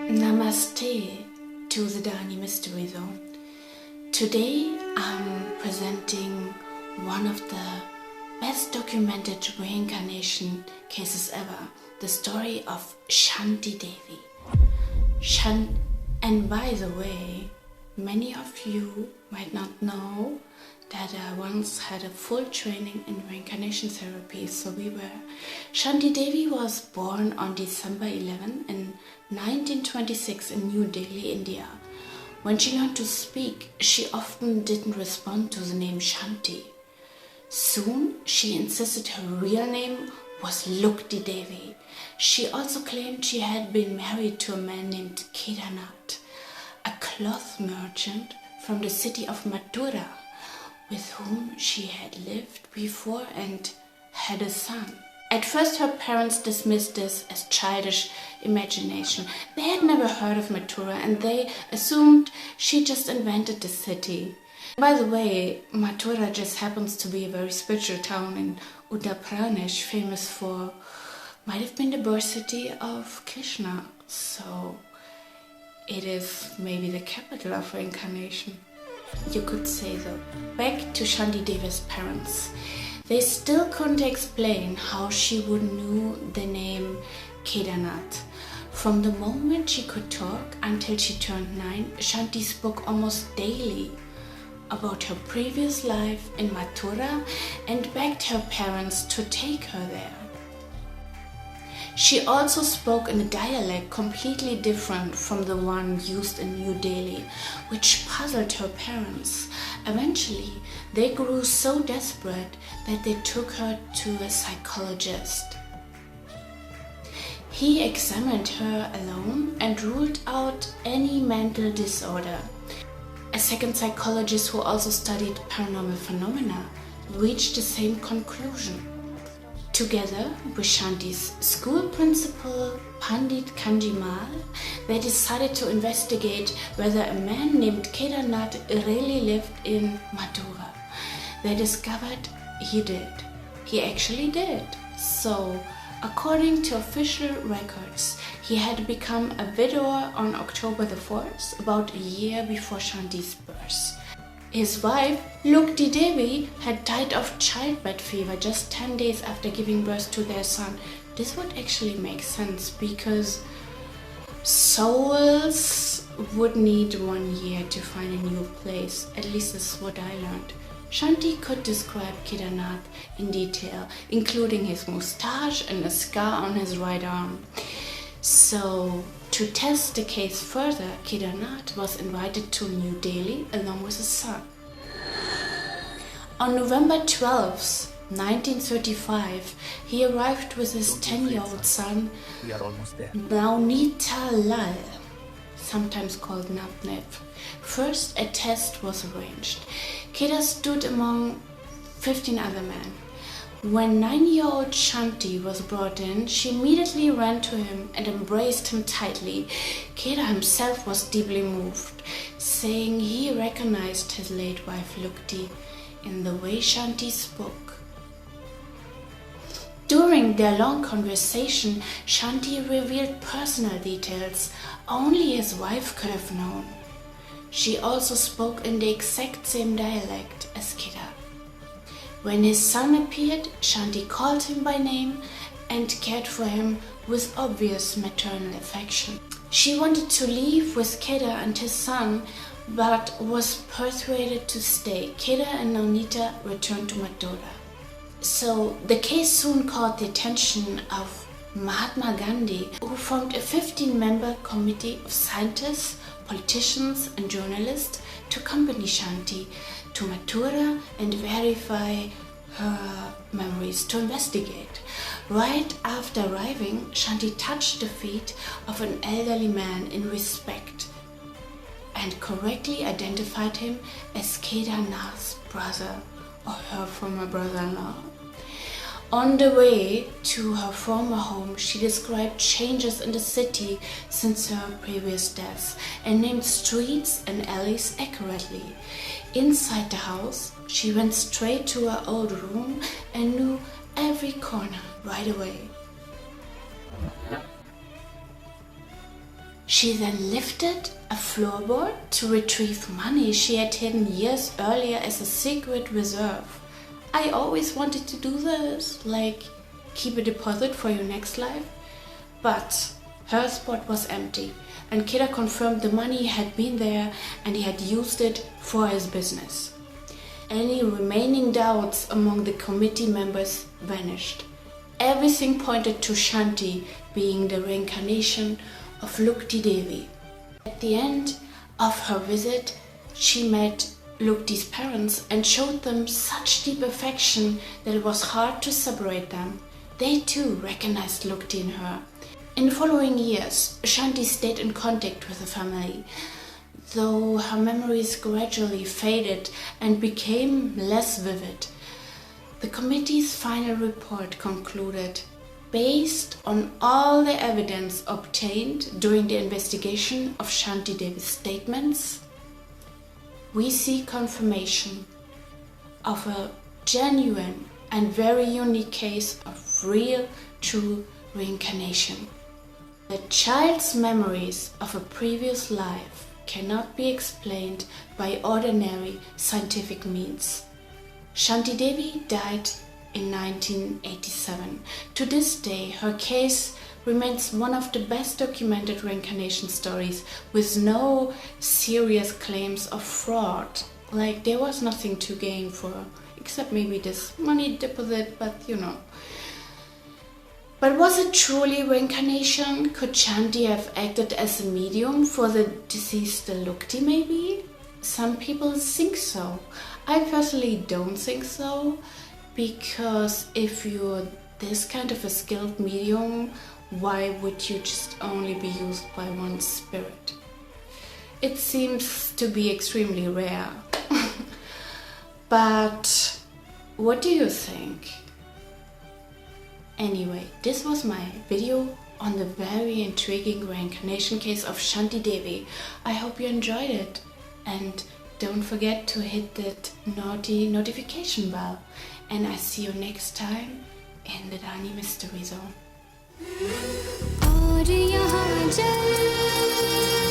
Namaste to the Dani Mystery Zone. Today I'm presenting one of the best documented reincarnation cases ever, the story of Shanti Devi. And by the way, many of you might not know that I once had a full training in reincarnation therapy. Shanti Devi was born on December 11 in 1926 in New Delhi, India. When she learned to speak, she often didn't respond to the name Shanti. Soon, she insisted her real name was Lugdi Devi. She also claimed she had been married to a man named Kedarnath, a cloth merchant from the city of Mathura, with whom she had lived before and had a son. At first, her parents dismissed this as childish imagination. They had never heard of Mathura and they assumed she just invented the city. By the way, Mathura just happens to be a very spiritual town in Uttar Pradesh, famous for, might have been the birth city of Krishna. So it is maybe the capital of reincarnation. You could say so. Back to Shanti Devi's parents. They still couldn't explain how she would know the name Kedarnath. From the moment she could talk until she turned 9, Shanti spoke almost daily about her previous life in Mathura and begged her parents to take her there. She also spoke in a dialect completely different from the one used in New Delhi, which puzzled her parents. Eventually, they grew so desperate that they took her to a psychologist. He examined her alone and ruled out any mental disorder. A second psychologist who also studied paranormal phenomena reached the same conclusion. Together with Shanti's school principal, Pandit Kanjimal, they decided to investigate whether a man named Kedarnath really lived in Mathura. They discovered he did. He actually did. So, according to official records, he had become a widower on October the 4th, about a year before Shanti's birth. His wife, Lugdi Devi, had died of childbirth fever just 10 days after giving birth to their son. This would actually make sense because souls would need 1 year to find a new place. At least this is what I learned. Shanti could describe Kedarnath in detail, including his moustache and a scar on his right arm. So, to test the case further, Kedarnath was invited to New Delhi along with his son. On November 12, 1935, he arrived with his 10-year-old son, Navnita Lal, sometimes called Navnev. First, a test was arranged. Kedar stood among 15 other men. When 9-year-old Shanti was brought in, she immediately ran to him and embraced him tightly. Kedar himself was deeply moved, saying he recognized his late wife Lugdi in the way Shanti spoke. During their long conversation, Shanti revealed personal details only his wife could have known. She also spoke in the exact same dialect as Kedar. When his son appeared, Shanti called him by name and cared for him with obvious maternal affection. She wanted to leave with Kedar and his son, but was persuaded to stay. Kedar and Navnita returned to Mathura. So the case soon caught the attention of Mahatma Gandhi, who formed a 15-member committee of scientists, politicians and journalists to accompany Shanti to Mathura and verify her memories, to investigate. Right after arriving, Shanti touched the feet of an elderly man in respect and correctly identified him as Kedarnath's brother or her former brother-in-law. On the way to her former home, she described changes in the city since her previous death and named streets and alleys accurately. Inside the house, she went straight to her old room and knew every corner right away. She then lifted a floorboard to retrieve money she had hidden years earlier as a secret reserve. I always wanted to do this, like keep a deposit for your next life. But her spot was empty, and Kidder confirmed the money had been there and he had used it for his business. Any remaining doubts among the committee members vanished. Everything pointed to Shanti being the reincarnation of Lugdi Devi. At the end of her visit, she met Lugdi's parents and showed them such deep affection that it was hard to separate them. They too recognized Lugdi in her. In the following years, Shanti stayed in contact with the family, though her memories gradually faded and became less vivid. The committee's final report concluded, based on all the evidence obtained during the investigation of Shanti Devi's statements, we see confirmation of a genuine and very unique case of real, true reincarnation. The child's memories of a previous life cannot be explained by ordinary scientific means. Shanti Devi died in 1987. To this day, her case remains one of the best documented reincarnation stories with no serious claims of fraud. Like, there was nothing to gain for her, except maybe this money deposit, but you know. But was it truly reincarnation? Could Shanti have acted as a medium for the deceased Lugdi maybe? Some people think so. I personally don't think so, because if you're this kind of a skilled medium, why would you just only be used by one spirit? It seems to be extremely rare. But what do you think? Anyway, this was my video on the very intriguing reincarnation case of Shanti Devi. I hope you enjoyed it, and don't forget to hit that naughty notification bell. And I see you next time in the Dani Mystery Zone. और यहाँ जल